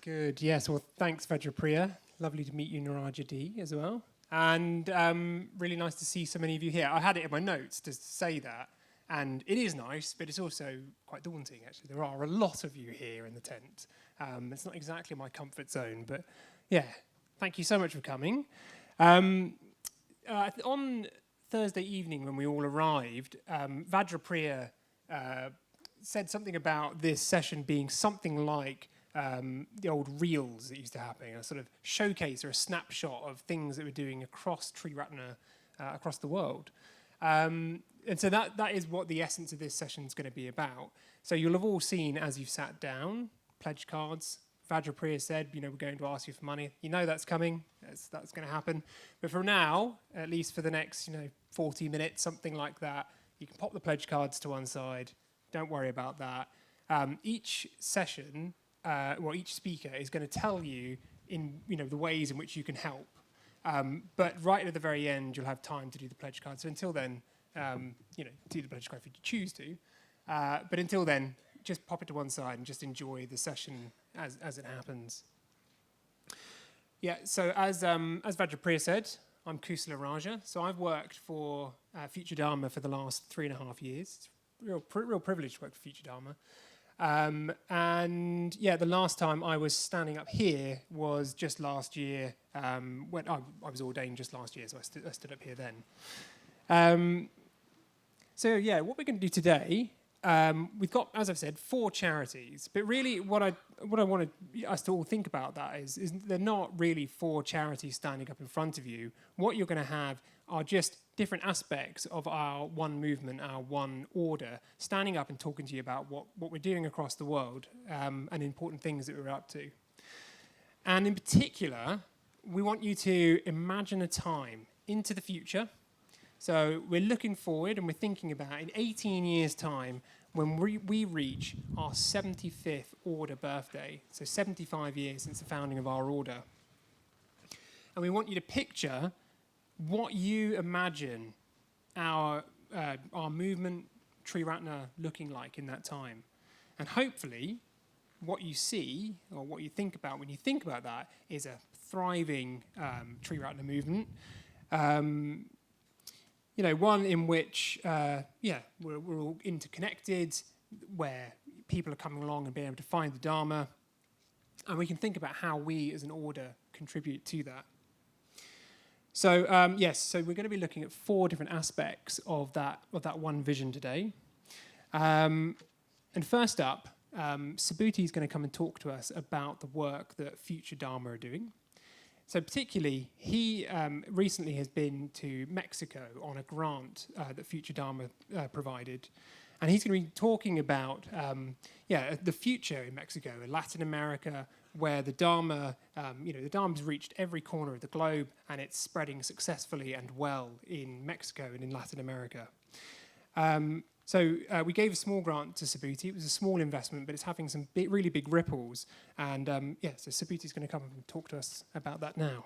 Good. Yes. Well, thanks, Vajrapriya. Lovely to meet you, Naraja D, as well. And really nice to see so many of you here. I had it in my notes to say that. And it is nice, but it's also quite daunting, actually. There are a lot of you here in the tent. It's not exactly my comfort zone, but yeah, thank you so much for coming. On Thursday evening, when we all arrived, Vajrapriya said something about this session being something like the old reels that used to happen, a sort of showcase or a snapshot of things that we're doing across Triratna, across the world. And so that is what the essence of this session is going to be about. So you'll have all seen, as you've sat down, pledge cards. Vajrapriya said, we're going to ask you for money. You know that's coming. That's going to happen. But for now, at least for the next 40 minutes, something like that, you can pop the pledge cards to one side. Don't worry about that. Each session, each speaker is going to tell you in the ways in which you can help. But right at the very end, you'll have time to do the pledge card. So until then, do the pledge card if you choose to. But until then, just pop it to one side and just enjoy the session as it happens. Yeah. So as Vajrapriya said, I'm Kusala Raja. So I've worked for FutureDharma for the last 3.5 years. It's real privilege to work for FutureDharma. And yeah, the last time I was standing up here was just last year, when I was ordained just last year, so I stood up here then. So yeah, what we're going to do today, we've got, as I've said, 4 charities, but really what I want us to all think about that is they're not really 4 charities standing up in front of you. What you're going to have are just different aspects of our one movement, our one order, standing up and talking to you about what we're doing across the world and important things that we're up to. And in particular, we want you to imagine a time into the future. So we're looking forward and we're thinking about in 18 years' time when we reach our 75th order birthday, so 75 years since the founding of our order. And we want you to picture what you imagine our movement, Triratna, looking like in that time. And hopefully, what you see, or what you think about when you think about that, is a thriving Triratna movement. One in which, we're all interconnected, where people are coming along and being able to find the Dharma. And we can think about how we as an order contribute to that. So so we're going to be looking at 4 different aspects of that one vision today. And first up, Subhuti is going to come and talk to us about the work that FutureDharma are doing. So particularly, he recently has been to Mexico on a grant that FutureDharma provided. And he's going to be talking about the future in Mexico, in Latin America, where the Dharma, the Dharma's reached every corner of the globe, and it's spreading successfully and well in Mexico and in Latin America. So we gave a small grant to Subhuti. It was a small investment, but it's having some really big ripples. And so Subhuti's going to come and talk to us about that now.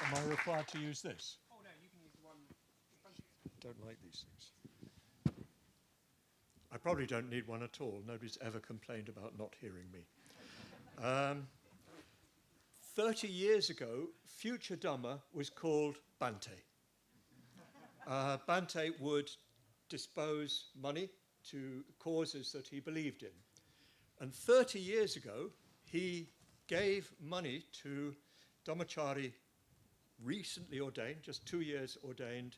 Am I required to use this? Oh, no, you can use the one in front of you. Don't like these things. I probably don't need one at all. Nobody's ever complained about not hearing me. 30 years ago, FutureDharma was called Bhante. Bhante would dispose money to causes that he believed in. And 30 years ago, he gave money to Dhammachari, recently ordained, just 2 years ordained,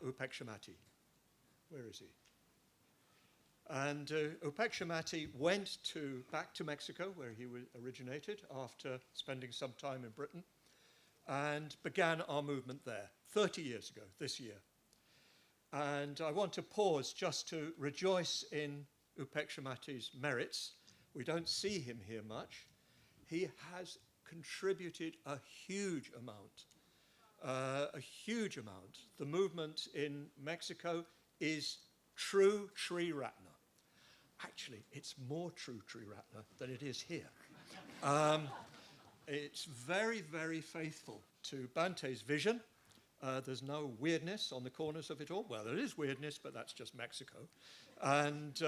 Upekshamati. Where is he? And Upekshamati went back to Mexico, where he originated, after spending some time in Britain, and began our movement there 30 years ago, this year. And I want to pause just to rejoice in Upekshamati's merits. We don't see him here much. He has contributed a huge amount. The movement in Mexico is true Triratna. Actually, it's more true Triratna than it is here. It's very, very faithful to Bhante's vision There's no weirdness on the corners of it all. Well, there is weirdness, but that's just Mexico. And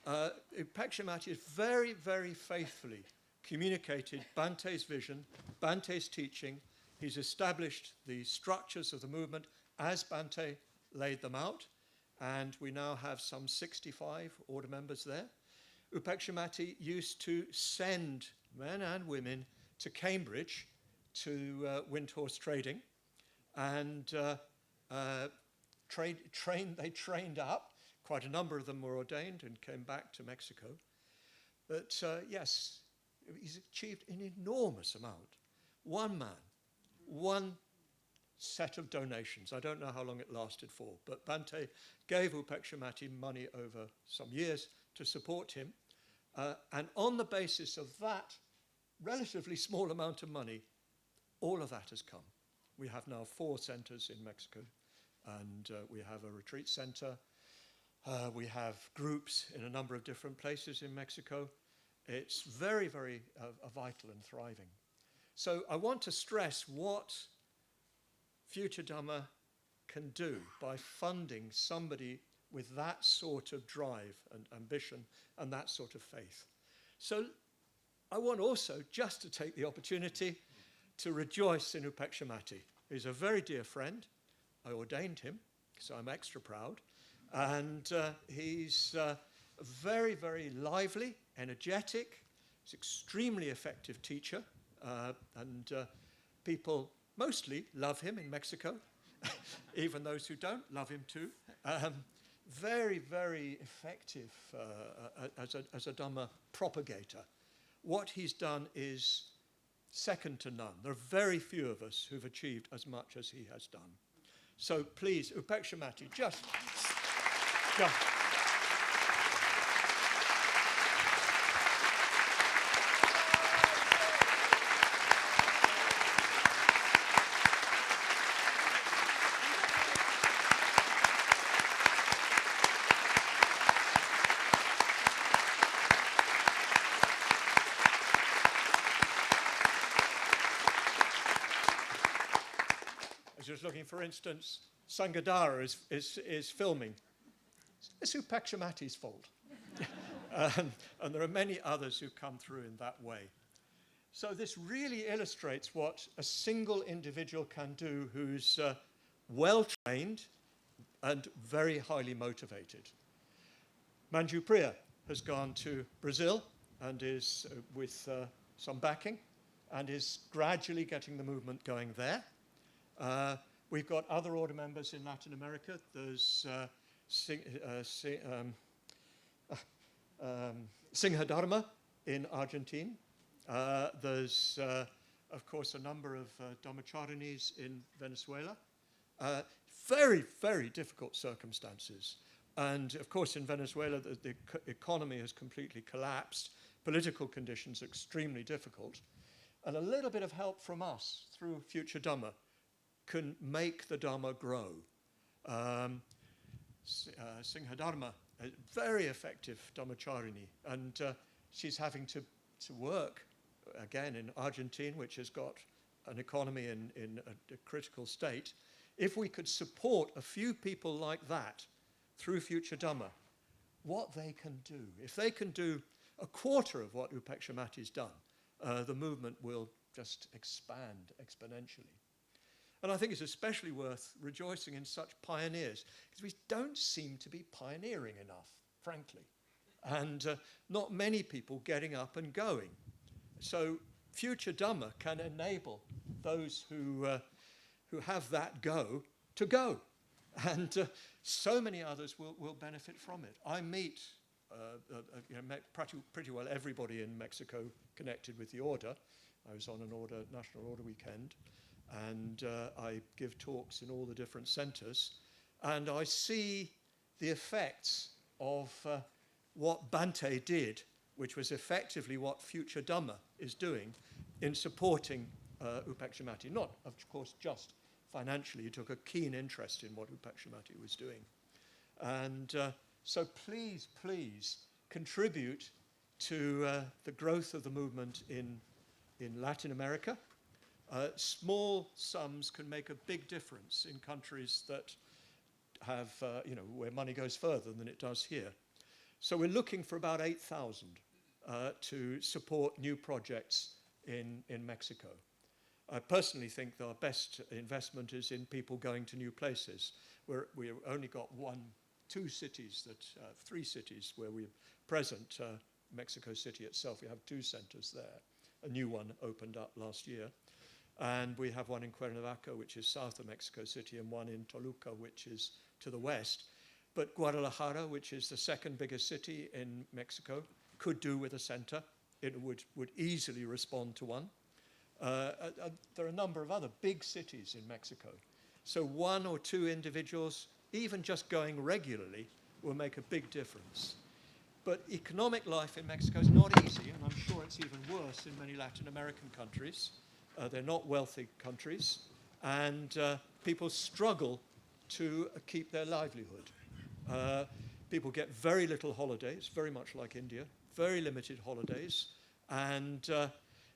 Upekshimati has very, very faithfully communicated Bante's vision, Bante's teaching. He's established the structures of the movement as Bante laid them out, and we now have some 65 order members there. Upekshimati used to send men and women to Cambridge to windhorse trading, and they trained up. Quite a number of them were ordained and came back to Mexico. But yes, he's achieved an enormous amount. One man, one set of donations. I don't know how long it lasted for, but Bante gave Upekshimati money over some years to support him. And on the basis of that relatively small amount of money, all of that has come. We have now 4 centers in Mexico, and we have a retreat center. We have groups in a number of different places in Mexico. It's very, very vital and thriving. So I want to stress what FutureDharma can do by funding somebody with that sort of drive and ambition and that sort of faith. So I want also just to take the opportunity to rejoice in Upekshimati. He's a very dear friend. I ordained him, so I'm extra proud. And he's very, very lively, energetic. He's an extremely effective teacher. And people mostly love him in Mexico, even those who don't love him too. Very, very effective as a Dhamma propagator. What he's done is second to none. There are very few of us who've achieved as much as he has done. So please, Upekshimati, just. I was just looking, for instance, Sangadara is filming. It's Upekshimati's fault. And there are many others who come through in that way. So this really illustrates what a single individual can do who's well-trained and very highly motivated. Manju Priya has gone to Brazil and is with some backing and is gradually getting the movement going there. We've got other order members in Latin America. There's FutureDharma in Argentina. There's, of course, a number of Dhammacharinis in Venezuela. Very, very difficult circumstances. And, of course, in Venezuela, the economy has completely collapsed. Political conditions are extremely difficult. And a little bit of help from us through FutureDharma can make the Dharma grow. FutureDharma, a very effective Dhammacharini, and she's having to work, again, in Argentina, which has got an economy in a critical state. If we could support a few people like that through FutureDharma, what they can do, if they can do a quarter of what Upekshimati's done, the movement will just expand exponentially. And I think it's especially worth rejoicing in such pioneers, because we don't seem to be pioneering enough, frankly. And not many people getting up and going. So FutureDharma can enable those who have that go to go. And so many others will benefit from it. I meet pretty well everybody in Mexico connected with the order. I was on an national order weekend. And I give talks in all the different centers, and I see the effects of what Bante did, which was effectively what FutureDharma is doing in supporting Upekshimati. Not, of course, just financially. He took a keen interest in what Upekshimati was doing. And so please, please contribute to the growth of the movement in Latin America. Small sums can make a big difference in countries that have, where money goes further than it does here. So we're looking for about 8,000 to support new projects in Mexico. I personally think our best investment is in people going to new places. We've only got three cities where we're present. Mexico City itself, we have 2 centers there. A new one opened up last year. And we have one in Cuernavaca, which is south of Mexico City, and one in Toluca, which is to the west. But Guadalajara, which is the second biggest city in Mexico, could do with a center. It would easily respond to one. There are a number of other big cities in Mexico. So 1 or 2 individuals, even just going regularly, will make a big difference. But economic life in Mexico is not easy, and I'm sure it's even worse in many Latin American countries. They're not wealthy countries, and people struggle to keep their livelihood. People get very little holidays, very much like India, very limited holidays, and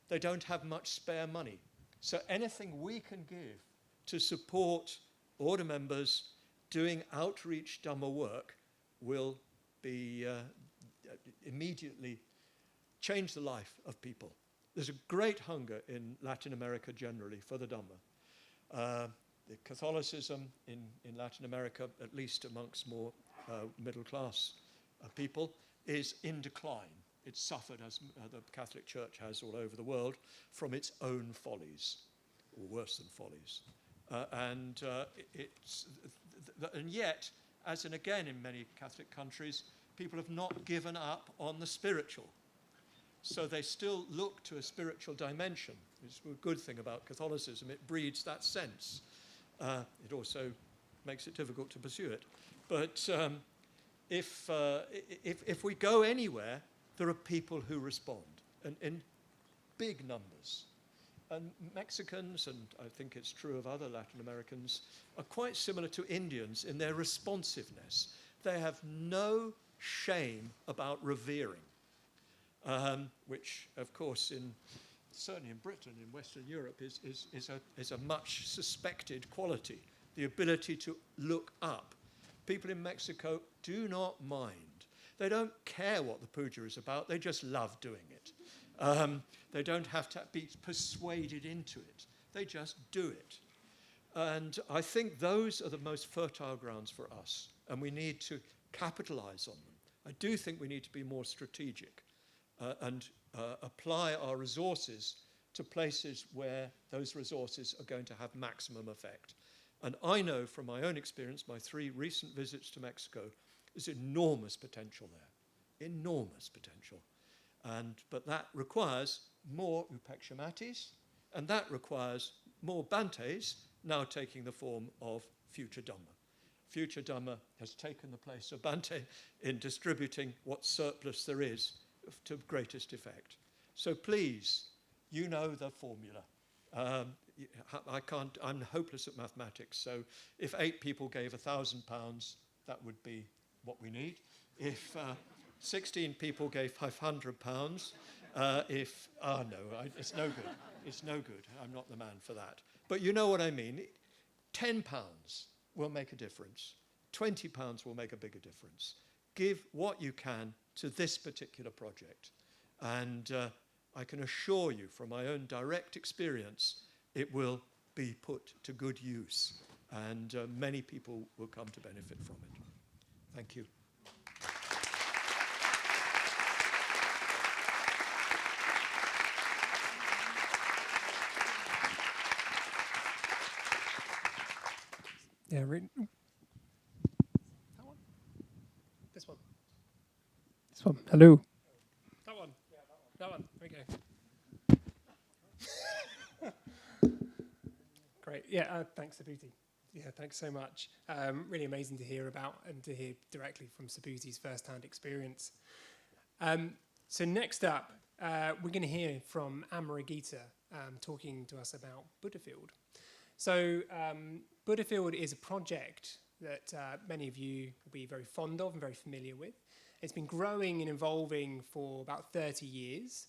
they don't have much spare money. So anything we can give to support order members doing outreach Dhamma work will be immediately change the life of people. There's a great hunger in Latin America generally for the Dhamma. The Catholicism in Latin America, at least amongst more middle class people, is in decline. It's suffered, as the Catholic Church has all over the world, from its own follies, or worse than follies. And yet, as in again in many Catholic countries, people have not given up on the spiritual. So they still look to a spiritual dimension. It's a good thing about Catholicism. It breeds that sense. It also makes it difficult to pursue it. But if we go anywhere, there are people who respond, and in big numbers. And Mexicans, and I think it's true of other Latin Americans, are quite similar to Indians in their responsiveness. They have no shame about revering, which, of course, certainly in Britain, in Western Europe, is a much suspected quality, the ability to look up. People in Mexico do not mind. They don't care what the puja is about, they just love doing it. They don't have to be persuaded into it. They just do it. And I think those are the most fertile grounds for us, and we need to capitalize on them. I do think we need to be more strategic and apply our resources to places where those resources are going to have maximum effect. And I know from my own experience, my 3 recent visits to Mexico, there's enormous potential there, enormous potential. But that requires more upekshamatis, and that requires more Bantes, now taking the form of FutureDharma. FutureDharma has taken the place of Bante in distributing what surplus there is to greatest effect. So please, you know the formula. I'm hopeless at mathematics, so if 8 people gave £1,000, that would be what we need. If 16 people gave £500, it's no good. It's no good. I'm not the man for that. But you know what I mean. £10 will make a difference. £20 will make a bigger difference. Give what you can to this particular project. And I can assure you from my own direct experience, it will be put to good use. And many people will come to benefit from it. Thank you. Yeah, that one? This one? This one. Hello. That one? Yeah, that one. That one. Okay. Great. Yeah, thanks, Subhuti. Yeah, thanks so much. Really amazing to hear about and to hear directly from Subhuti's first-hand experience. So next up, we're going to hear from Amaragita talking to us about Buddhafield. So Buddhafield is a project that many of you will be very fond of and very familiar with. It's been growing and evolving for about 30 years.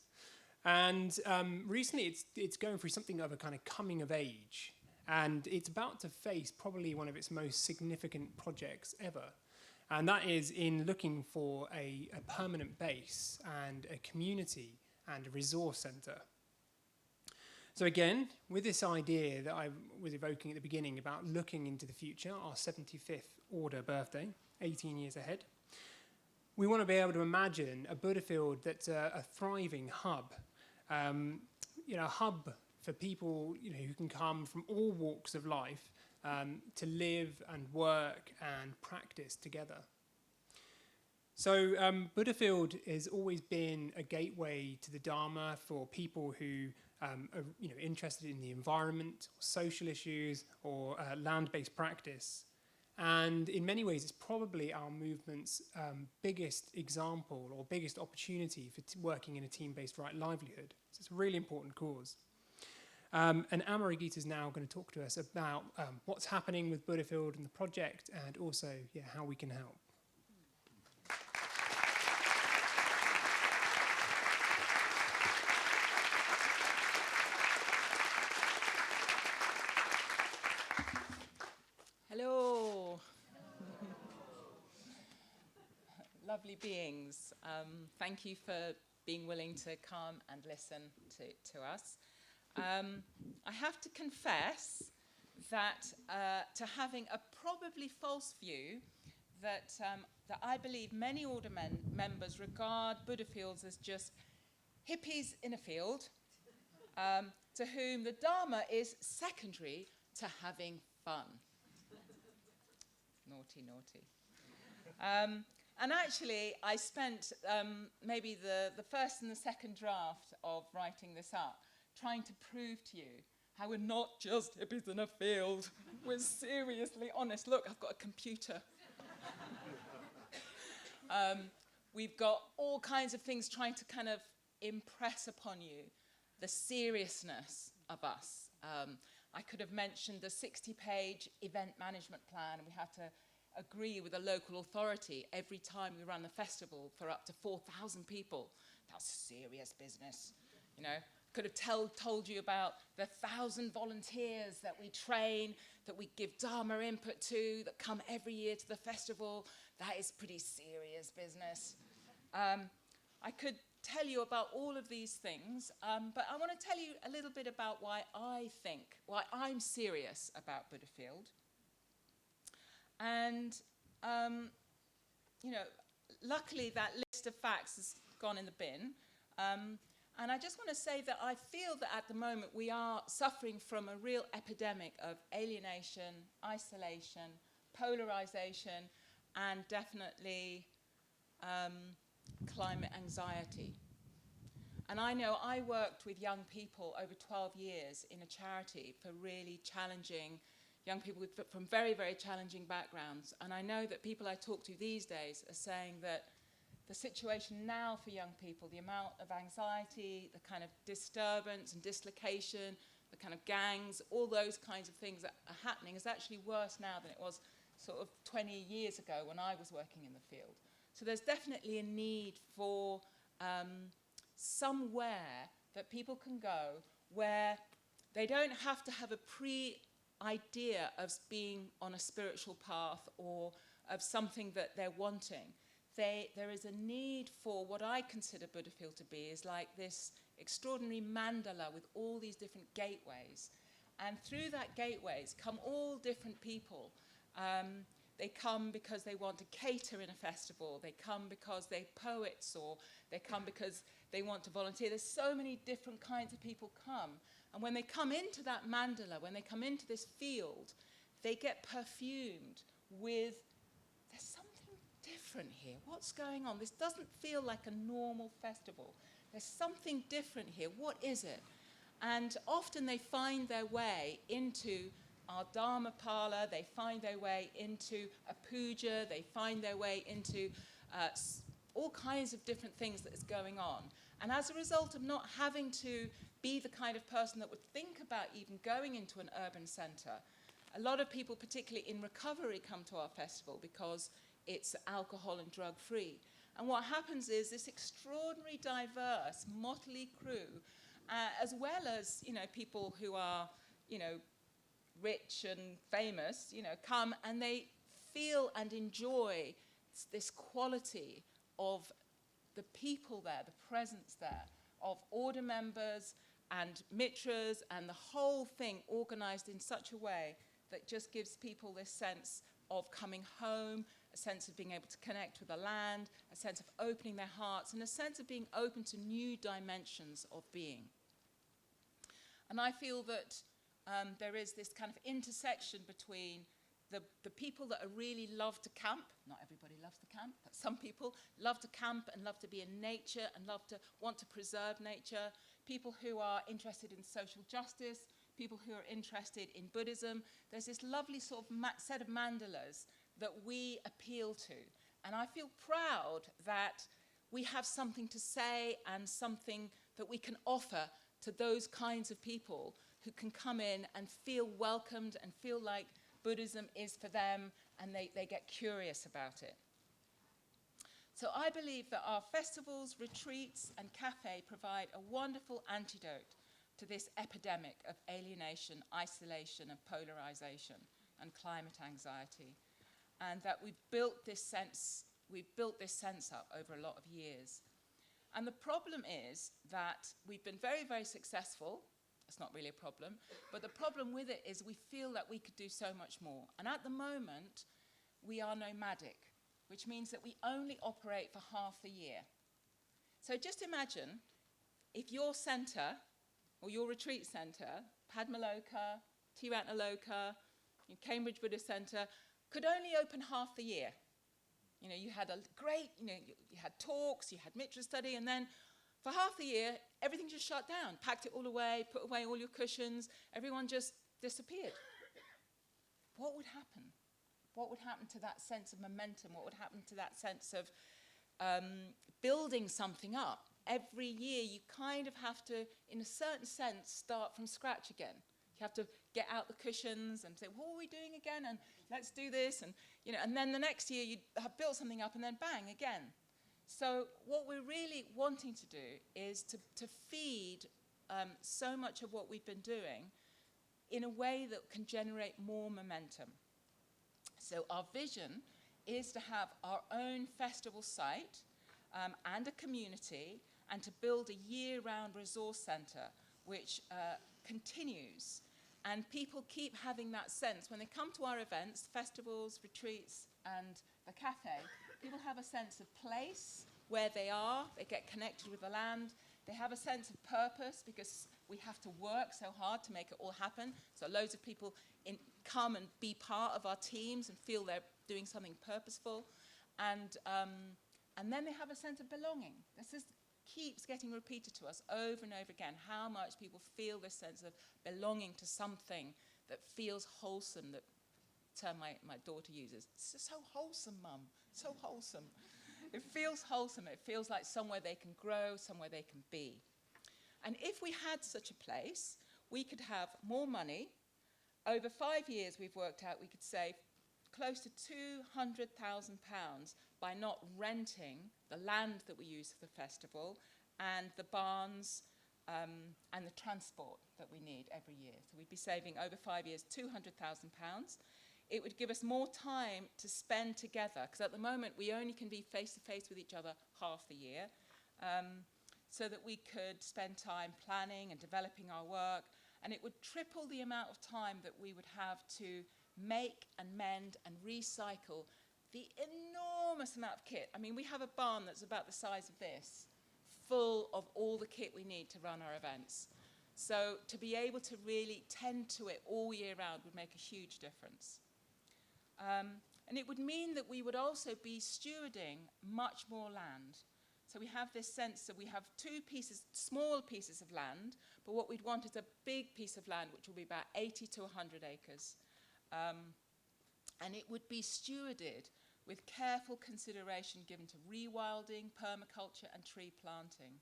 And recently it's going through something of a kind of coming of age. And it's about to face probably one of its most significant projects ever. And that is in looking for a permanent base and a community and a resource centre. So again, with this idea that I was evoking at the beginning about looking into the future, our 75th order birthday, 18 years ahead, we want to be able to imagine a Buddhafield that's a thriving hub, a hub for people who can come from all walks of life to live and work and practice together. So Buddhafield has always been a gateway to the Dharma for people who are interested in the environment, or social issues, or land-based practice. And in many ways, it's probably our movement's biggest example or biggest opportunity for working in a team-based right livelihood. So it's a really important cause. And Amaragita is now going to talk to us about what's happening with Buddhafield and the project, and also how we can help. Hello. Lovely beings. Thank you for being willing to come and listen to us. I have to confess that to having a probably false view that I believe many order members regard Buddhafields as just hippies in a field to whom the Dharma is secondary to having fun. Naughty, naughty. And actually, I spent maybe the first and the second draft of writing this up trying to prove to you how we're not just hippies in a field. We're seriously honest. Look, I've got a computer. We've got all kinds of things trying to kind of impress upon you the seriousness of us. I could have mentioned the 60-page event management plan, and we have to agree with a local authority every time we run the festival for up to 4,000 people. That's serious business, Could have told you about the 1,000 volunteers that we train, that we give Dharma input to, that come every year to the festival. That is pretty serious business. I could tell you about all of these things, but I want to tell you a little bit about why I'm serious about Buddhafield. And, luckily that list of facts has gone in the bin. And I just want to say that I feel that at the moment we are suffering from a real epidemic of alienation, isolation, polarization, and definitely climate anxiety. And I know I worked with young people over 12 years in a charity for really challenging young people from very, very challenging backgrounds. And I know that people I talk to these days are saying that the situation now for young people, the amount of anxiety, the kind of disturbance and dislocation, the kind of gangs, all those kinds of things that are happening is actually worse now than it was sort of 20 years ago when I was working in the field. So there's definitely a need for somewhere that people can go where they don't have to have a idea of being on a spiritual path or of something that they're wanting. There is a need for what I consider Buddhafield to be is like this extraordinary mandala with all these different gateways. And through that gateways come all different people. They come because they want to cater in a festival. They come because they're poets, or they come because they want to volunteer. There's so many different kinds of people come. And when they come into that mandala, when they come into this field, they get perfumed with, there's something different here. What's going on? This doesn't feel like a normal festival. There's something different here. What is it? And often they find their way into our Dharma parlor, they find their way into a puja, they find their way into all kinds of different things that is going on. And as a result of not having to be the kind of person that would think about even going into an urban centre, a lot of people, particularly in recovery, come to our festival because it's alcohol and drug free. And what happens is this extraordinary, diverse, motley crew, as well as, people who are, rich and famous, come and they feel and enjoy this quality of the people there, the presence there, of order members and mitras, and the whole thing organized in such a way that just gives people this sense of coming home, a sense of being able to connect with the land, a sense of opening their hearts, and a sense of being open to new dimensions of being. And I feel that there is this kind of intersection between the people that really love to camp. Not everybody loves to camp, but some people love to camp and love to be in nature and want to preserve nature. People who are interested in social justice, people who are interested in Buddhism. There's this lovely sort of set of mandalas that we appeal to. And I feel proud that we have something to say and something that we can offer to those kinds of people who can come in and feel welcomed and feel like Buddhism is for them, and they get curious about it. So I believe that our festivals, retreats, and cafe provide a wonderful antidote to this epidemic of alienation, isolation, and polarization, and climate anxiety. And that we've built this sense up over a lot of years. And the problem is that we've been very, very successful. It's not really a problem. But the problem with it is we feel that we could do so much more. And at the moment, we are nomadic, which means that we only operate for half the year. So just imagine if your centre, or your retreat centre, Padmaloka, Tiratanaloka, Cambridge Buddhist Centre, could only open half the year. You had a great, you had talks, you had mitra study, and then for half the year, everything just shut down, packed it all away, put away all your cushions, everyone just disappeared. What would happen? What would happen to that sense of momentum? What would happen to that sense of building something up? Every year, you kind of have to, in a certain sense, start from scratch again. You have to get out the cushions and say, what are we doing again? And let's do this. And, and then the next year, you have built something up, and then bang, again. So what we're really wanting to do is to feed so much of what we've been doing in a way that can generate more momentum. So our vision is to have our own festival site and a community, and to build a year-round resource centre which continues. And people keep having that sense. When they come to our events, festivals, retreats, and the cafe, people have a sense of place, where they are, they get connected with the land, they have a sense of purpose because we have to work so hard to make it all happen. So loads of people come and be part of our teams and feel they're doing something purposeful. And then they have a sense of belonging. This keeps getting repeated to us over and over again, how much people feel this sense of belonging to something that feels wholesome, that term my daughter uses. It's so wholesome, Mum, so wholesome. It feels wholesome. It feels like somewhere they can grow, somewhere they can be. And if we had such a place, we could have more money. Over 5 years, we've worked out we could save close to £200,000 by not renting the land that we use for the festival and the barns and the transport that we need every year. So we'd be saving over 5 years £200,000. It would give us more time to spend together, because at the moment we only can be face-to-face with each other half the year, so that we could spend time planning and developing our work, and it would triple the amount of time that we would have to make and mend and recycle the enormous amount of kit. I mean, we have a barn that's about the size of this, full of all the kit we need to run our events. So to be able to really tend to it all year round would make a huge difference. And it would mean that we would also be stewarding much more land. So we have this sense that we have small pieces of land, but what we'd want is a big piece of land, which will be about 80 to 100 acres. And it would be stewarded with careful consideration given to rewilding, permaculture, and tree planting.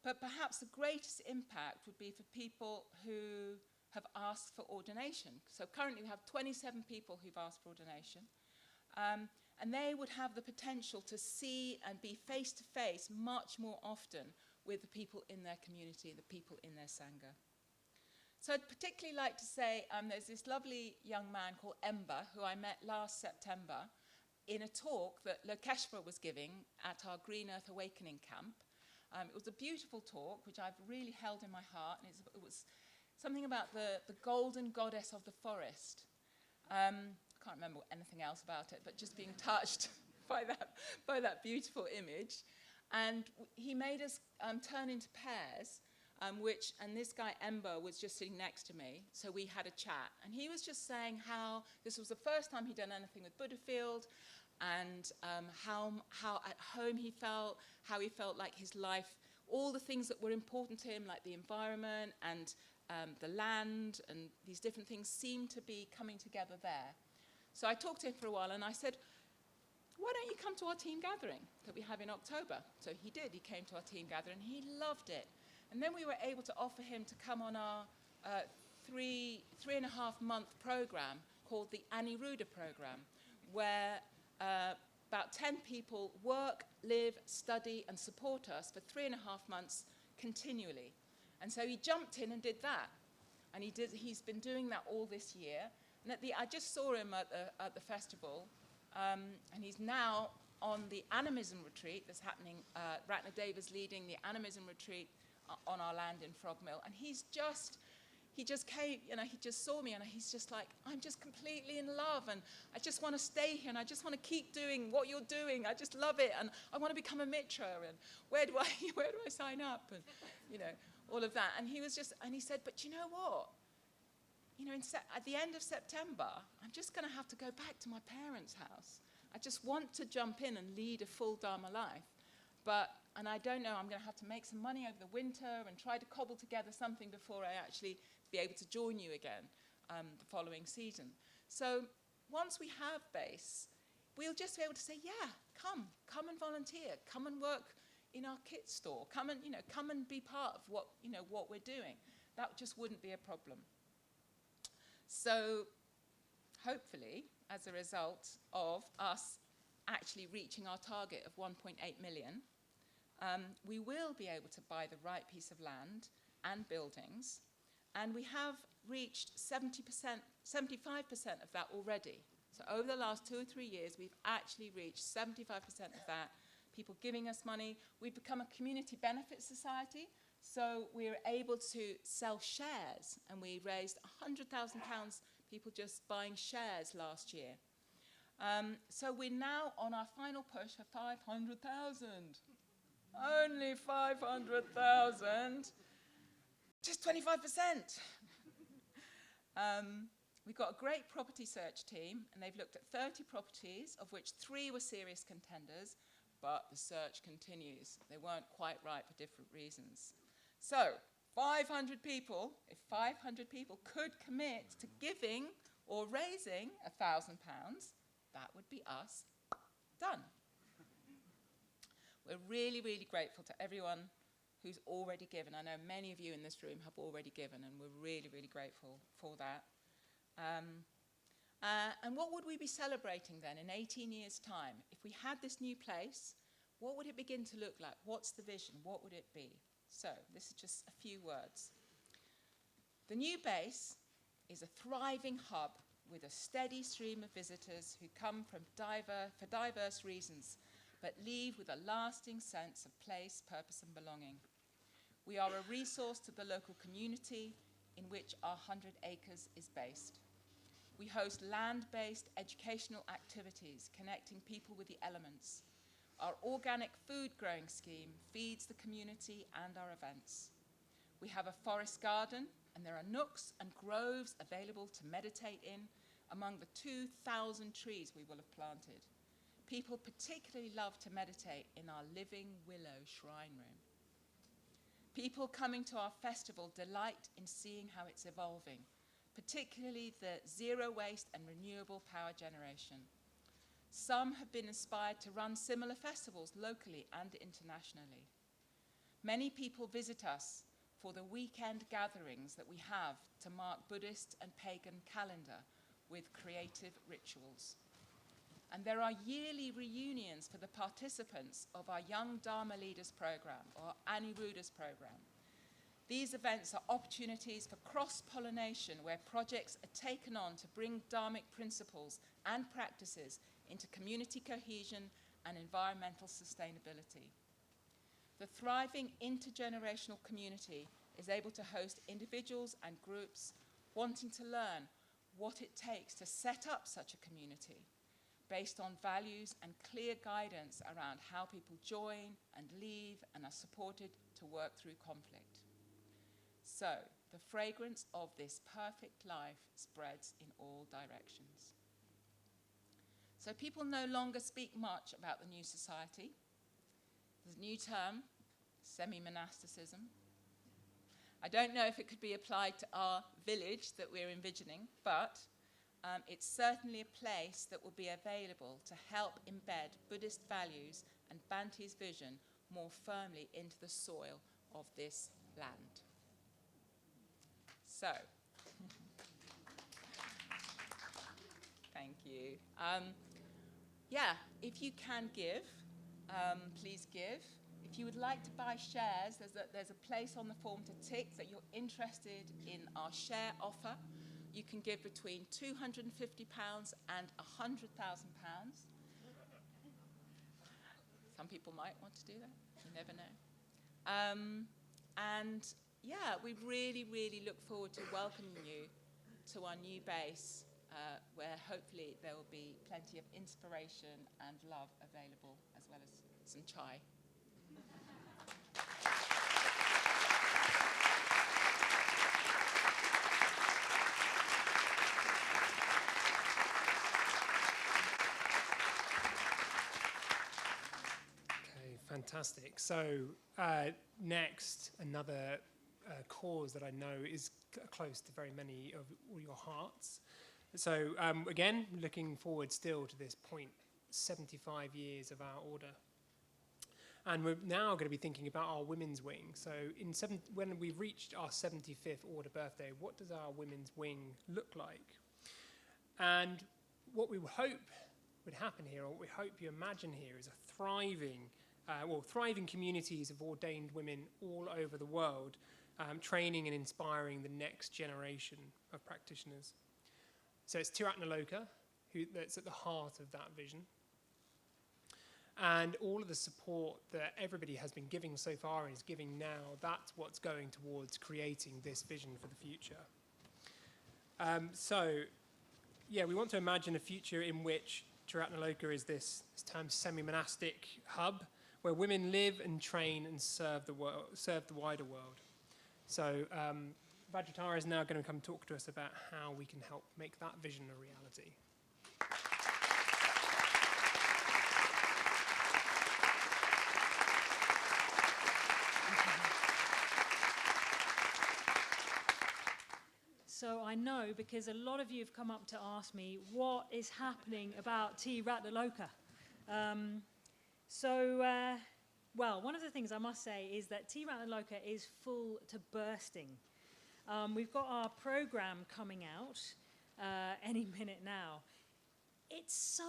But perhaps the greatest impact would be for people who have asked for ordination. So currently we have 27 people who've asked for ordination. And they would have the potential to see and be face to face much more often with the people in their community, the people in their Sangha. So I'd particularly like to say there's this lovely young man called Ember, who I met last September in a talk that Lokeshwar was giving at our Green Earth Awakening camp. It was a beautiful talk, which I've really held in my heart, and it was something about the golden goddess of the forest. I can't remember anything else about it, but just being touched by that beautiful image. And he made us turn into pairs, and this guy Ember was just sitting next to me, so we had a chat. And he was just saying how this was the first time he'd done anything with Buddhafield, and how at home he felt, how he felt like his life, all the things that were important to him, like the environment and the land and these different things, seemed to be coming together there. So I talked to him for a while, and I said, why don't you come to our team gathering that we have in October? So he did. He came to our team gathering. He loved it. And then we were able to offer him to come on our 3.5-month program called the Aniruddha program, where about 10 people work, live, study, and support us for 3.5 months continually. And so he jumped in and did that. And he's been doing that all this year. And I just saw him at the festival, and he's now on the animism retreat that's happening. Ratna Deva's leading the animism retreat on our land in Frog Mill, and he just came, he just saw me, and he's just like, I'm just completely in love, and I just want to stay here, and I just want to keep doing what you're doing. I just love it, and I want to become a mitra, and where do I sign up, and all of that. And he said, but you know what? At the end of September, I'm just going to have to go back to my parents' house. I just want to jump in and lead a full Dharma life. And I don't know, I'm going to have to make some money over the winter and try to cobble together something before I actually be able to join you again the following season. So once we have base, we'll just be able to say, yeah, come and volunteer, come and work in our kit store, come and be part of what we're doing. That just wouldn't be a problem. So hopefully, as a result of us actually reaching our target of 1.8 million, we will be able to buy the right piece of land and buildings, and we have reached 75% of that already. So over the last 2 or 3 years, we've actually reached 75% of that, people giving us money. We've become a community benefit society, so we're able to sell shares, and we raised £100,000, people just buying shares last year. So we're now on our final push for 500,000. Only 500,000, just 25%. We've got a great property search team, and they've looked at 30 properties, of which 3 were serious contenders, but the search continues. They weren't quite right for different reasons. So 500 people, if 500 people could commit to giving or raising £1,000, that would be us done. We're really, really grateful to everyone who's already given. I know many of you in this room have already given, and we're really, really grateful for that. And what would we be celebrating then in 18 years' time? If we had this new place, what would it begin to look like? What's the vision? What would it be? So this is just a few words. The new base is a thriving hub with a steady stream of visitors who come for diverse reasons, but leave with a lasting sense of place, purpose, and belonging. We are a resource to the local community in which our 100 acres is based. We host land-based educational activities connecting people with the elements. Our organic food growing scheme feeds the community and our events. We have a forest garden, and there are nooks and groves available to meditate in among the 2,000 trees we will have planted. People particularly love to meditate in our living willow shrine room. People coming to our festival delight in seeing how it's evolving, particularly the zero waste and renewable power generation. Some have been inspired to run similar festivals locally and internationally. Many people visit us for the weekend gatherings that we have to mark Buddhist and pagan calendar with creative rituals. And there are yearly reunions for the participants of our Young Dharma Leaders Program, or Aniruddha's program. These events are opportunities for cross-pollination where projects are taken on to bring Dharmic principles and practices into community cohesion and environmental sustainability. The thriving intergenerational community is able to host individuals and groups wanting to learn what it takes to set up such a community based on values and clear guidance around how people join and leave and are supported to work through conflict. So, the fragrance of this perfect life spreads in all directions. So people no longer speak much about the new society. There's a new term, semi-monasticism. I don't know if it could be applied to our village that we're envisioning, but it's certainly a place that will be available to help embed Buddhist values and Bhante's vision more firmly into the soil of this land. So, thank you. Yeah, if you can give, please give. If you would like to buy shares, there's a place on the form to tick that you're interested in our share offer. You can give between £250 and £100,000. Some people might want to do that. You never know. And yeah, we really, really look forward to welcoming you to our new base, where hopefully there will be plenty of inspiration and love available, as well as some chai. Fantastic. So next, another cause that I know is close to very many of all your hearts. So again, looking forward still to this point, 75 years of our order. And we're now going to be thinking about our women's wing. So when we've reached our 75th order birthday, what does our women's wing look like? And what we hope would happen here, or what we hope you imagine here, is a thriving communities of ordained women all over the world, training and inspiring the next generation of practitioners. So it's Tiratanaloka that's at the heart of that vision. And all of the support that everybody has been giving so far and is giving now, that's what's going towards creating this vision for the future. We want to imagine a future in which Triratnaloka is this term semi-monastic hub where women live and train and serve the wider world. So Vajratara is now going to come talk to us about how we can help make that vision a reality. So I know, because a lot of you have come up to ask me what is happening about Triratnaloka. Well, one of the things I must say is that Triratnaloka is full to bursting. We've got our program coming out any minute now. It's so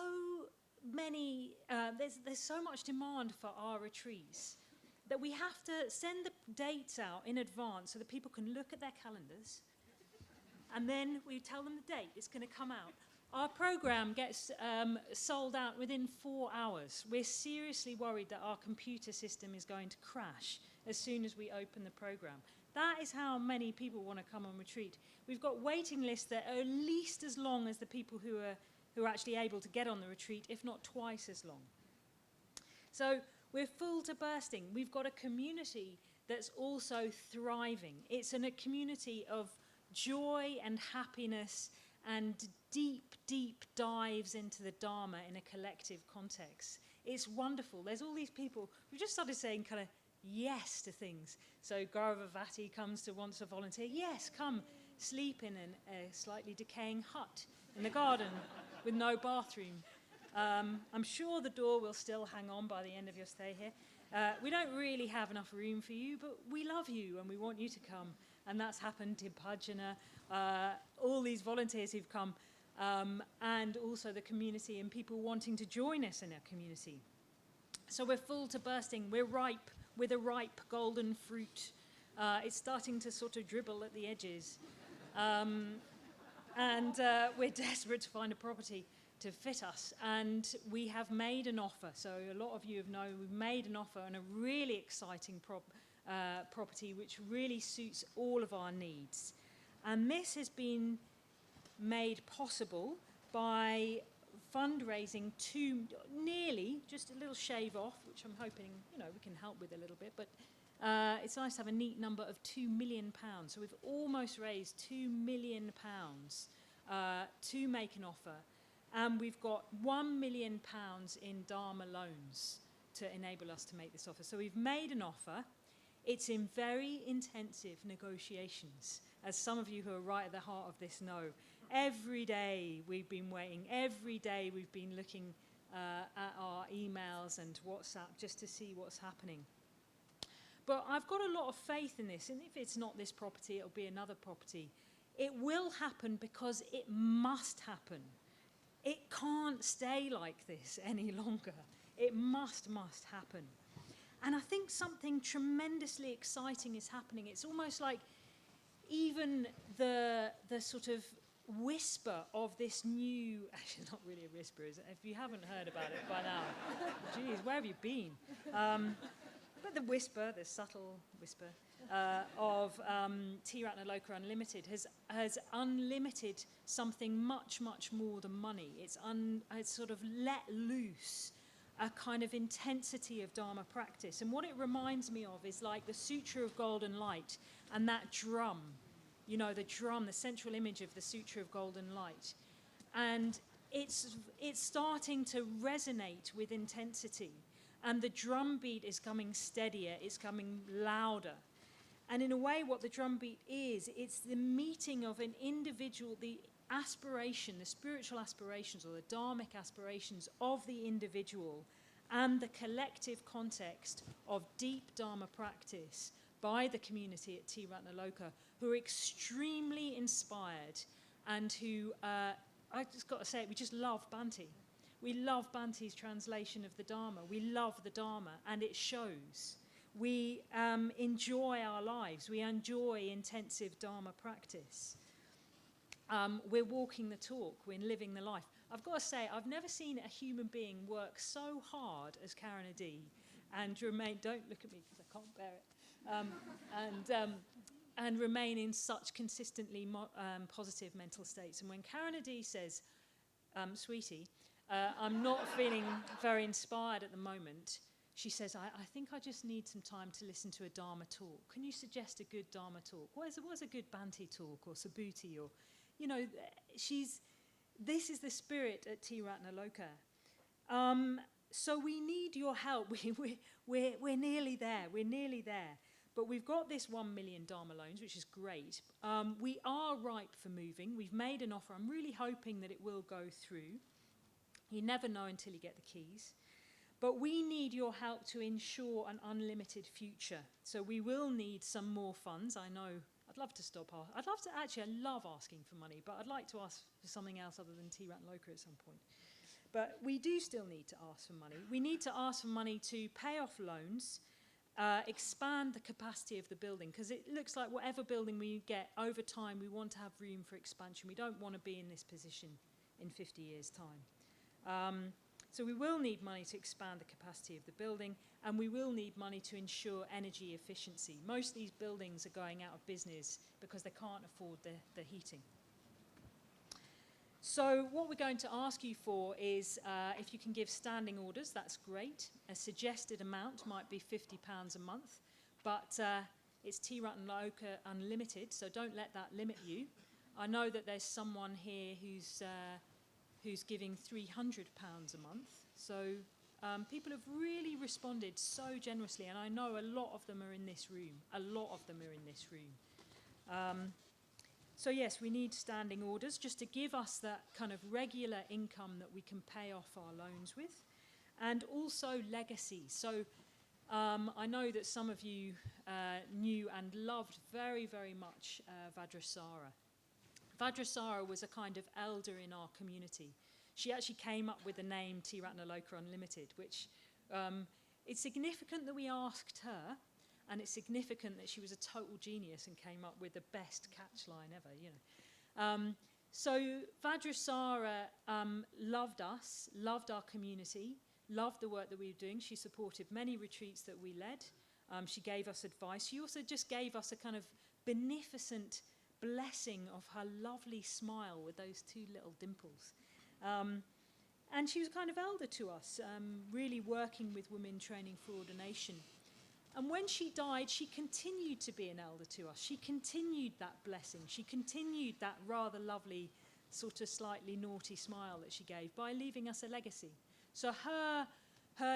many, there's so much demand for our retreats that we have to send the dates out in advance so that people can look at their calendars, and then we tell them the date it's going to come out. Our program gets sold out within 4 hours. We're seriously worried that our computer system is going to crash as soon as we open the program. That is how many people want to come on retreat. We've got waiting lists that are at least as long as the people who are actually able to get on the retreat, if not twice as long. So we're full to bursting. We've got a community that's also thriving. It's a community of joy and happiness and deep, deep dives into the Dharma in a collective context. It's wonderful. There's all these people. We've just started saying kind of yes to things. So Gauravavati wants to volunteer. Yes, come sleep in a slightly decaying hut in the garden with no bathroom. I'm sure the door will still hang on by the end of your stay here. We don't really have enough room for you, but we love you and we want you to come. And that's happened in Pajana. All these volunteers who've come, and also the community and people wanting to join us in our community. So we're full to bursting. We're ripe with a ripe golden fruit. It's starting to sort of dribble at the edges. And we're desperate to find a property to fit us. And we have made an offer. So a lot of you have known we've made an offer on a really exciting property which really suits all of our needs. And this has been made possible by fundraising to nearly, just a little shave off, which I'm hoping, we can help with a little bit, but it's nice to have a neat number of £2 million. So we've almost raised £2 million to make an offer. And we've got £1 million in Dharma loans to enable us to make this offer. So we've made an offer. It's in very intensive negotiations, as some of you who are right at the heart of this know. Every day we've been waiting. Every day we've been looking at our emails and WhatsApp just to see what's happening. But I've got a lot of faith in this, and if it's not this property, it'll be another property. It will happen because it must happen. It can't stay like this any longer. It must happen. And I think something tremendously exciting is happening. It's almost like even the sort of whisper of this new, actually not really a whisper, is it? If you haven't heard about it by now, geez, where have you been? But the whisper, the subtle whisper of Tiratanaloka Unlimited has unlimited something much, much more than money. It's sort of let loose a kind of intensity of Dharma practice. And what it reminds me of is like the Sutra of Golden Light and that drum, the drum, the central image of the Sutra of Golden Light. And it's starting to resonate with intensity. And the drum beat is coming steadier, it's coming louder. And in a way, what the drum beat is, it's the meeting of an individual, the aspiration, the spiritual aspirations or the dharmic aspirations of the individual and the collective context of deep Dharma practice by the community at Tiratanaloka, who are extremely inspired and who, I just got to say it, we just love Bhante. We love Bhante's translation of the Dharma. We love the Dharma, and it shows. We enjoy our lives. We enjoy intensive Dharma practice. We're walking the talk. We're living the life. I've got to say, I've never seen a human being work so hard as Karen Adi and remain, don't look at me because I can't bear it, and remain in such consistently positive mental states. And when Karen Adi says, sweetie, I'm not feeling very inspired at the moment, she says, I think I just need some time to listen to a Dharma talk. Can you suggest a good Dharma talk? What is a good Bhante talk or Subhuti? Or, this is the spirit at Triratna. So we need your help. We're nearly there. We're nearly there. But we've got this 1 million Dharma loans, which is great. We are ripe for moving. We've made an offer. I'm really hoping that it will go through. You never know until you get the keys. But we need your help to ensure an unlimited future. So we will need some more funds. I know I'd love to stop. I love asking for money, but I'd like to ask for something else other than Tiratanaloka at some point. But we do still need to ask for money. We need to ask for money to pay off loans, expand the capacity of the building, because it looks like whatever building we get, over time, we want to have room for expansion. We don't want to be in this position in 50 years' time. So we will need money to expand the capacity of the building, and we will need money to ensure energy efficiency. Most of these buildings are going out of business because they can't afford the heating. So what we're going to ask you for is, if you can give standing orders, that's great. A suggested amount might be £50 a month, but it's Tiratanaloka Unlimited, so don't let that limit you. I know that there's someone here who's giving £300 a month. So people have really responded so generously, and I know a lot of them are in this room. A lot of them are in this room. So yes, we need standing orders just to give us that kind of regular income that we can pay off our loans with, and also legacy. So I know that some of you knew and loved very, very much Vajratara. Vajratara was a kind of elder in our community. She actually came up with the name Tiratanaloka Unlimited, which it's significant that we asked her, and it's significant that she was a total genius and came up with the best catchline ever, you know. So Vajratara loved us, loved our community, loved the work that we were doing. She supported many retreats that we led. She gave us advice. She also just gave us a kind of beneficent blessing of her lovely smile with those two little dimples. And she was kind of elder to us, really working with women training for ordination. And when she died, she continued to be an elder to us. She continued that blessing. She continued that rather lovely, sort of slightly naughty smile that she gave by leaving us a legacy. So her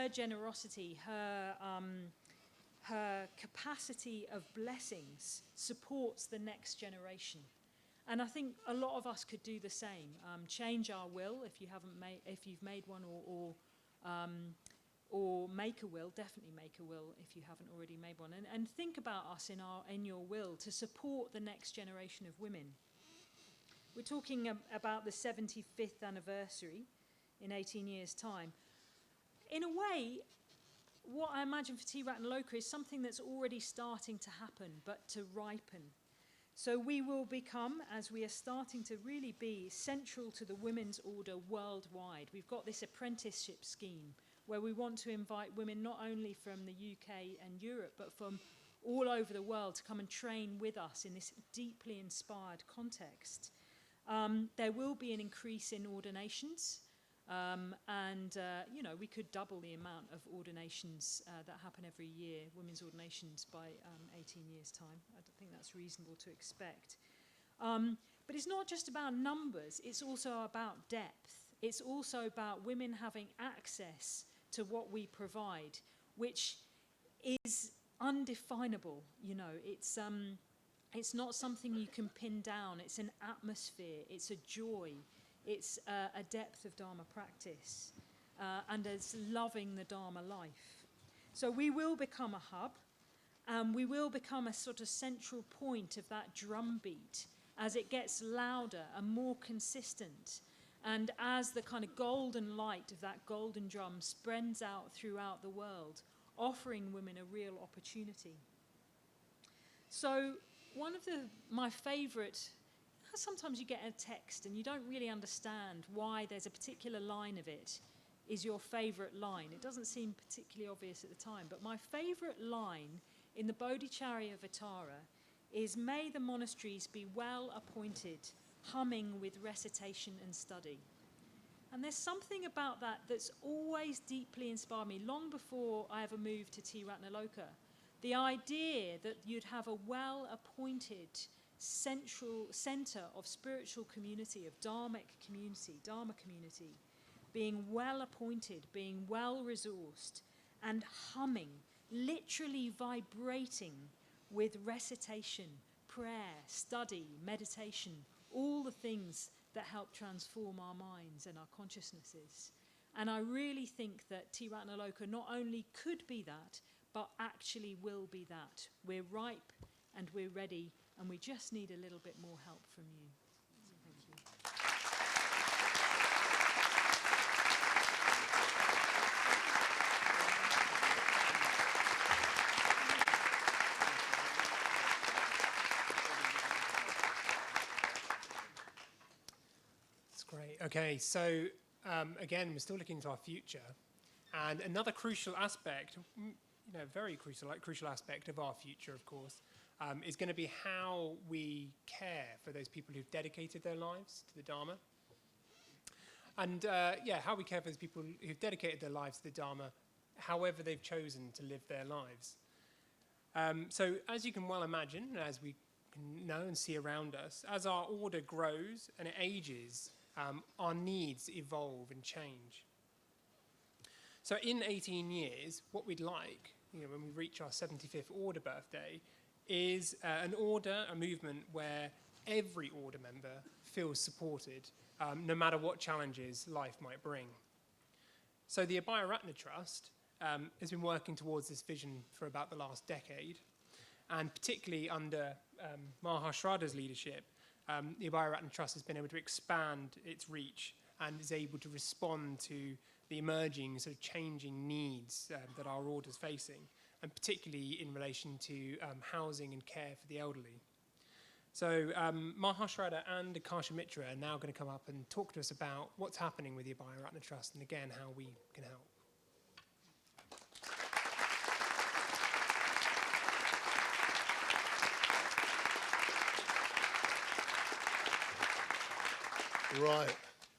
generosity, her capacity of blessings supports the next generation. And I think a lot of us could do the same. Change our will if you've made one, or make a will. Definitely make a will if you haven't already made one. And think about us in your will to support the next generation of women. We're talking about the 75th anniversary in 18 years' time. In a way, what I imagine for Tiratanaloka is something that's already starting to happen, but to ripen. So we will become, as we are starting to really be, central to the women's order worldwide. We've got this apprenticeship scheme where we want to invite women not only from the UK and Europe, but from all over the world to come and train with us in this deeply inspired context. There will be an increase in ordinations. We could double the amount of ordinations that happen every year, women's ordinations, by 18 years' time. I don't think that's reasonable to expect. But it's not just about numbers, it's also about depth. It's also about women having access to what we provide, which is undefinable. You know, it's not something you can pin down. It's an atmosphere, it's a joy. It's a depth of Dharma practice, and it's loving the Dharma life. So we will become a hub, and we will become a sort of central point of that drumbeat as it gets louder and more consistent, and as the kind of golden light of that golden drum spreads out throughout the world, offering women a real opportunity. So one of my favourite... Sometimes you get a text and you don't really understand why there's a particular line of it is your favourite line. It doesn't seem particularly obvious at the time, but my favourite line in the Bodhicharyavatara is, "May the monasteries be well appointed, humming with recitation and study." And there's something about that that's always deeply inspired me, long before I ever moved to Tiratanaloka. The idea that you'd have a well-appointed centre of spiritual community, of Dharma community, being well appointed, being well resourced, and humming, literally vibrating with recitation, prayer, study, meditation, all the things that help transform our minds and our consciousnesses. And I really think that Tiratanaloka not only could be that, but actually will be that. We're ripe and we're ready, and we just need a little bit more help from you. So thank you. That's great. Okay, so again, we're still looking into our future, and another crucial aspect, very crucial aspect of our future, of course, is going to be how we care for those people who've dedicated their lives to the Dharma. And how we care for those people who've dedicated their lives to the Dharma, however they've chosen to live their lives. So as you can well imagine, as we can know and see around us, as our order grows and it ages, our needs evolve and change. So in 18 years, what we'd like, when we reach our 75th order birthday, is an order, a movement where every order member feels supported, no matter what challenges life might bring. So the Abhayaratna Trust has been working towards this vision for about the last decade, and particularly under Mahashrada's leadership, the Abhayaratna Trust has been able to expand its reach and is able to respond to the emerging sort of changing needs that our order is facing, and particularly in relation to housing and care for the elderly. So Mahashrada and Akasha Mitra are now going to come up and talk to us about what's happening with the Abhayaratna Trust and again how we can help. Right.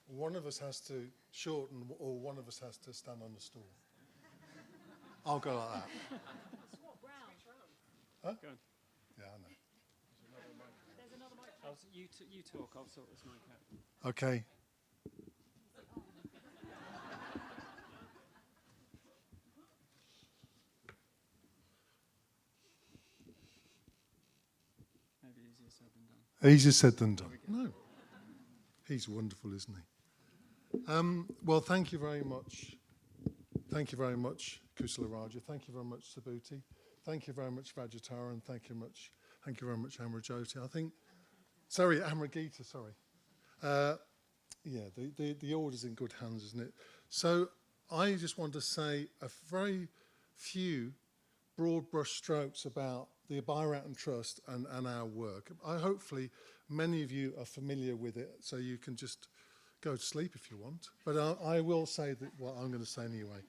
One of us has to shorten or one of us has to stand on the stool. I'll go like that. Swap round. Huh? Go on. Yeah, I know. There's another microphone. You talk, I'll sort this mic out. Okay. Maybe easier said than done. Easier said than done. No. He's wonderful, isn't he? Well, thank you very much. Thank you very much, Kusala Raja. Thank you very much, Subhuti. Thank you very much, Vajratara, and thank you very much, Amaragita. I think, sorry, Amaragita, sorry. Yeah, the order's in good hands, isn't it? So I just want to say a very few broad brush strokes about the Abhayaratna Trust and our work. Hopefully many of you are familiar with it, so you can just go to sleep if you want. But I will say that what I'm going to say anyway.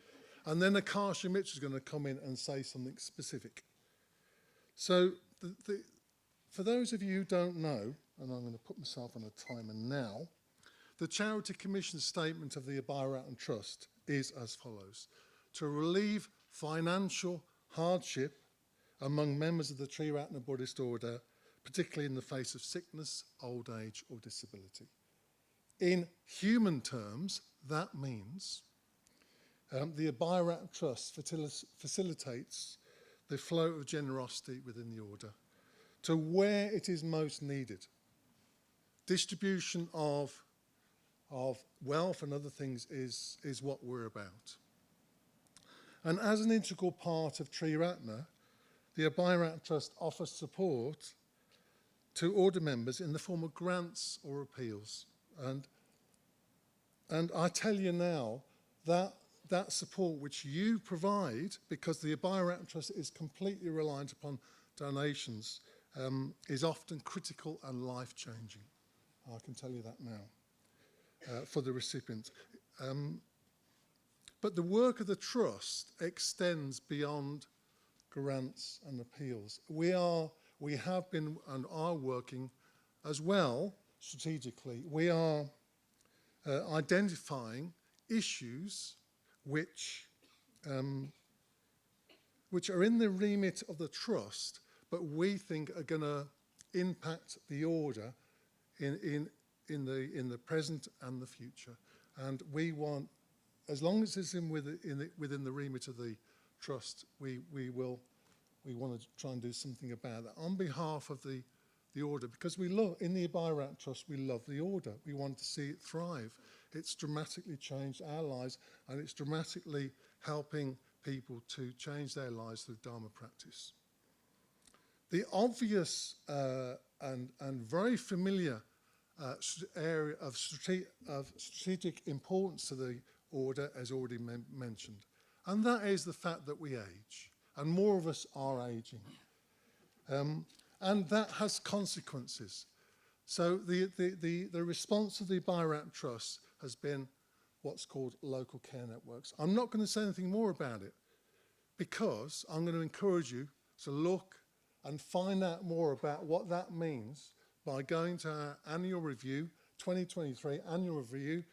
And then Akasha Mitra is going to come in and say something specific. So for those of you who don't know, and I'm going to put myself on a timer now, the Charity Commission statement of the Abhayaratna Trust is as follows: to relieve financial hardship among members of the Triratna Buddhist order, particularly in the face of sickness, old age or disability. In human terms, that means the Abhayaratna Trust facilitates the flow of generosity within the order to where it is most needed. Distribution of wealth and other things is what we're about. And as an integral part of Triratna, the Abhayaratna Trust offers support to order members in the form of grants or appeals. And I tell you now that support which you provide, because the Abhayaratna Trust is completely reliant upon donations, is often critical and life-changing. I can tell you that now for the recipient. But the work of the Trust extends beyond grants and appeals. We have been and are working as well strategically. We are identifying issues which are in the remit of the Trust, but we think are going to impact the order in the present and the future. And we want, as long as it's within the remit of the Trust, we want to try and do something about that on behalf of the order, because we love, in the Abhayaratna Trust, we love the order. We want to see it thrive. It's dramatically changed our lives, and it's dramatically helping people to change their lives through Dharma practice. The obvious and very familiar area of strategic importance to the order, as already mentioned, and that is the fact that we age, and more of us are aging. And that has consequences. So the response of the Abhayaratna Trust has been what's called local care networks. I'm not going to say anything more about it, because I'm going to encourage you to look and find out more about what that means by going to our annual review, 2023 annual review,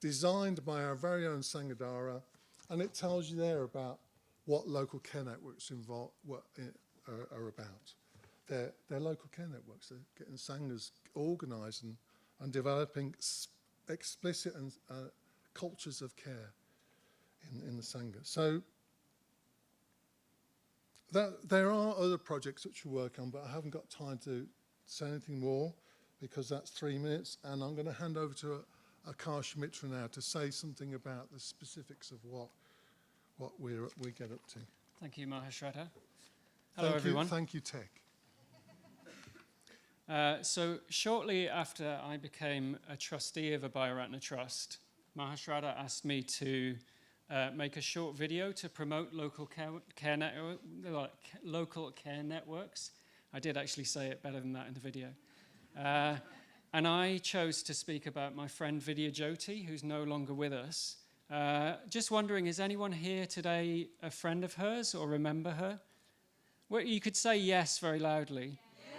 designed by our very own Sanghadhara, and it tells you there about what local care networks are about. They're local care networks. They're getting Sanghas organised and developing explicit and cultures of care in the Sangha. So there are other projects which we work on, but I haven't got time to say anything more, because that's 3 minutes, and I'm going to hand over to Akasha Mitra now to say something about the specifics of what we get up to. Thank you, Mahashrada. Hello, everyone. Thank you, Tech. So shortly after I became a trustee of Abhayaratna Trust, Mahasrada asked me to make a short video to promote local care networks. I did actually say it better than that in the video. And I chose to speak about my friend Vidya Jyoti, who's no longer with us. Just wondering, is anyone here today a friend of hers or remember her? Well, you could say yes very loudly. Yes.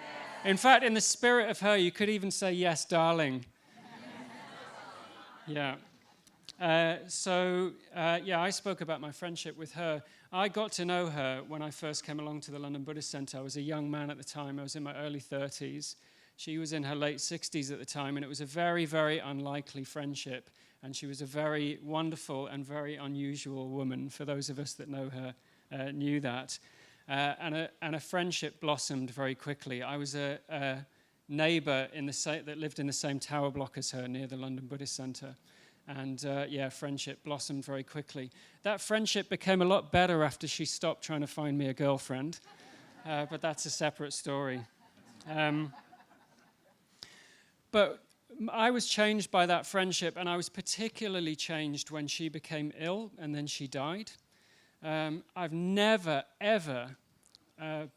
In fact, in the spirit of her, you could even say yes, darling. Yeah. I spoke about my friendship with her. I got to know her when I first came along to the London Buddhist Centre. I was a young man at the time. I was in my early 30s. She was in her late 60s at the time, and it was a very, very unlikely friendship. And she was a very wonderful and very unusual woman. For those of us that know her, knew that. And a friendship blossomed very quickly. I was a neighbour that lived in the same tower block as her near the London Buddhist Centre. And friendship blossomed very quickly. That friendship became a lot better after she stopped trying to find me a girlfriend. But that's a separate story. But I was changed by that friendship, and I was particularly changed when she became ill and then she died. I've never, ever,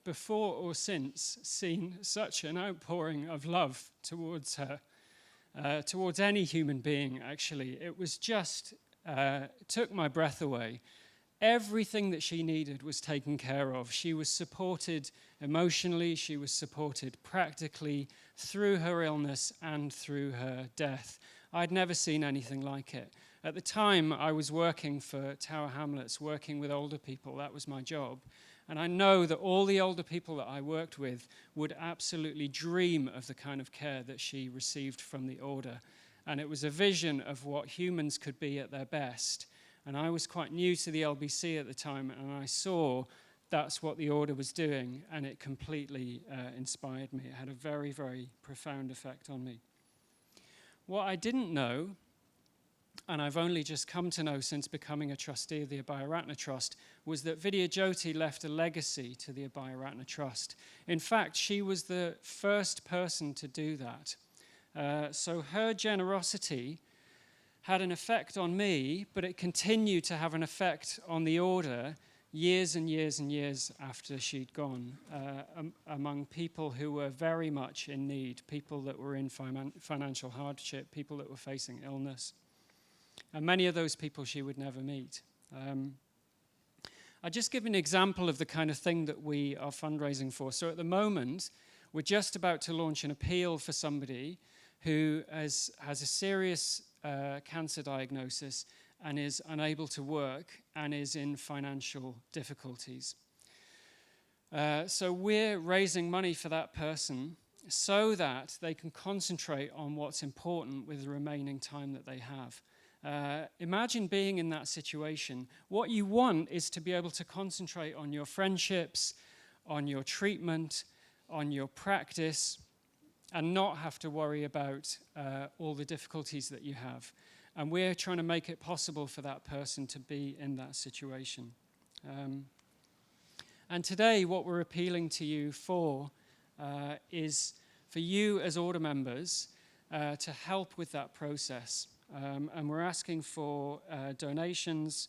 before or since, seen such an outpouring of love towards her, towards any human being, actually. It was just, took my breath away. Everything that she needed was taken care of. She was supported emotionally, she was supported practically through her illness and through her death. I'd never seen anything like it. At the time, I was working for Tower Hamlets, working with older people. That was my job. And I know that all the older people that I worked with would absolutely dream of the kind of care that she received from the order. And it was a vision of what humans could be at their best. And I was quite new to the LBC at the time, and I saw that's what the order was doing, and it completely inspired me. It had a very, very profound effect on me. What I didn't know, and I've only just come to know since becoming a trustee of the Abhayaratna Trust, was that Vidya Jyoti left a legacy to the Abhayaratna Trust. In fact, she was the first person to do that. So her generosity had an effect on me, but it continued to have an effect on the order years and years and years after she'd gone, among people who were very much in need, people that were in financial hardship, people that were facing illness. And many of those people she would never meet. I'll just give an example of the kind of thing that we are fundraising for. So at the moment, we're just about to launch an appeal for somebody who has a serious cancer diagnosis and is unable to work and is in financial difficulties. So we're raising money for that person so that they can concentrate on what's important with the remaining time that they have. Imagine being in that situation. What you want is to be able to concentrate on your friendships, on your treatment, on your practice, and not have to worry about all the difficulties that you have. And we're trying to make it possible for that person to be in that situation. And today, what we're appealing to you for is for you as order members to help with that process. And we're asking for donations,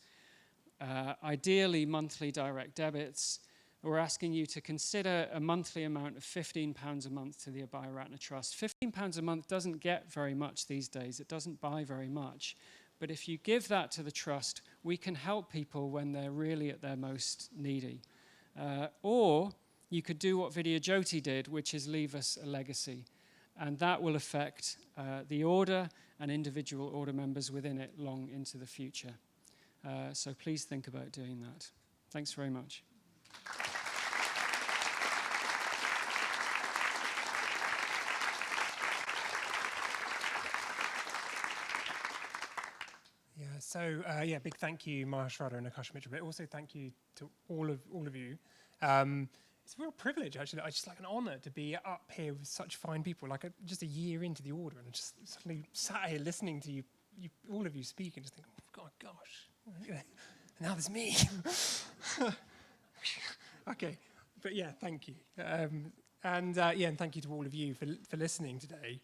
ideally monthly direct debits. We're asking you to consider a monthly amount of £15 a month to the Abhayaratna Trust. £15 a month doesn't get very much these days. It doesn't buy very much. But if you give that to the Trust, we can help people when they're really at their most needy. Or you could do what Vidya Jyoti did, which is leave us a legacy. And that will affect the order and individual order members within it long into the future. So please think about doing that. Thanks very much. Big thank you, Mahasrada and Akasha Mitra, but also thank you to all of you. It's a real privilege, actually. It's just like an honour to be up here with such fine people, like just a year into the order, and just suddenly sat here listening to you all of you speak, and just think, oh, gosh, now there's me. Okay, but yeah, thank you. And and thank you to all of you for listening today.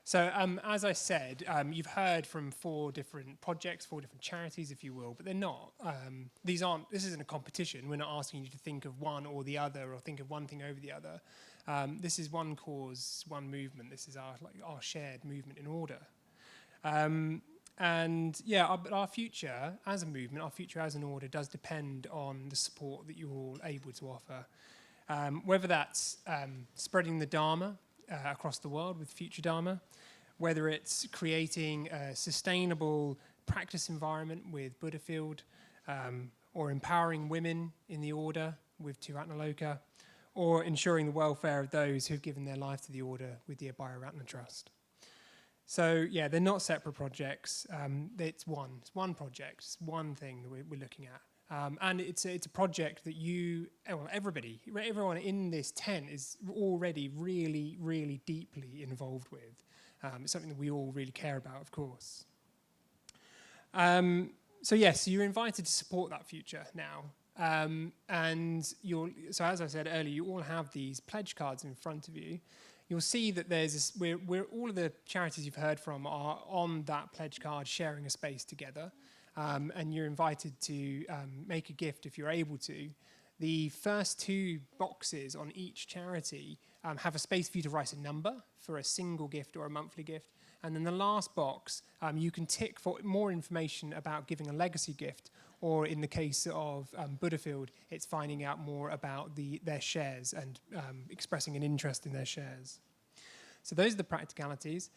So as I said, you've heard from 4 different projects, 4 different charities, if you will, but they're not. This isn't a competition. We're not asking you to think of one or the other or think of one thing over the other. This is one cause, one movement. This is our shared movement in order. But our future as a movement, our future as an order does depend on the support that you're all able to offer. Whether that's spreading the Dharma across the world with FutureDharma, whether it's creating a sustainable practice environment with Buddhafield, or empowering women in the order with Tiratanaloka, or ensuring the welfare of those who've given their life to the order with the Abhayaratna Trust. So they're not separate projects. It's one project, it's one thing that we're looking at. And it's a project that everyone in this tent is already really, really deeply involved with. It's something that we all really care about, of course. So you're invited to support that future now. So as I said earlier, you all have these pledge cards in front of you. You'll see that we're all of the charities you've heard from are on that pledge card sharing a space together. And you're invited to make a gift if you're able to. The first 2 boxes on each charity have a space for you to write a number for a single gift or a monthly gift. And then the last box, you can tick for more information about giving a legacy gift, or in the case of Buddhafield, it's finding out more about their shares and expressing an interest in their shares. So those are the practicalities.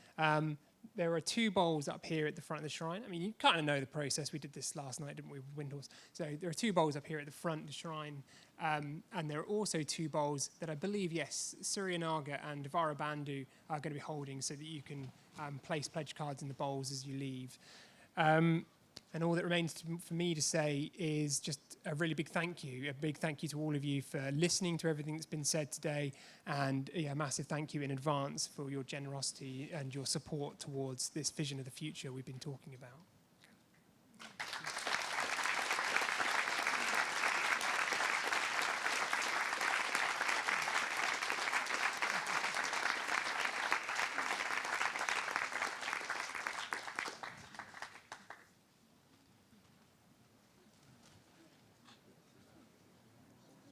There are 2 bowls up here at the front of the shrine. I mean, you kind of know the process. We did this last night, didn't we, with Windhorse? So there are 2 bowls up here at the front of the shrine. And there are also 2 bowls that I believe, Suryanaga and Varabandhu are going to be holding so that you can place pledge cards in the bowls as you leave. And all that remains for me to say is just a really big thank you. A big thank you to all of you for listening to everything that's been said today. And a massive thank you in advance for your generosity and your support towards this vision of the future we've been talking about.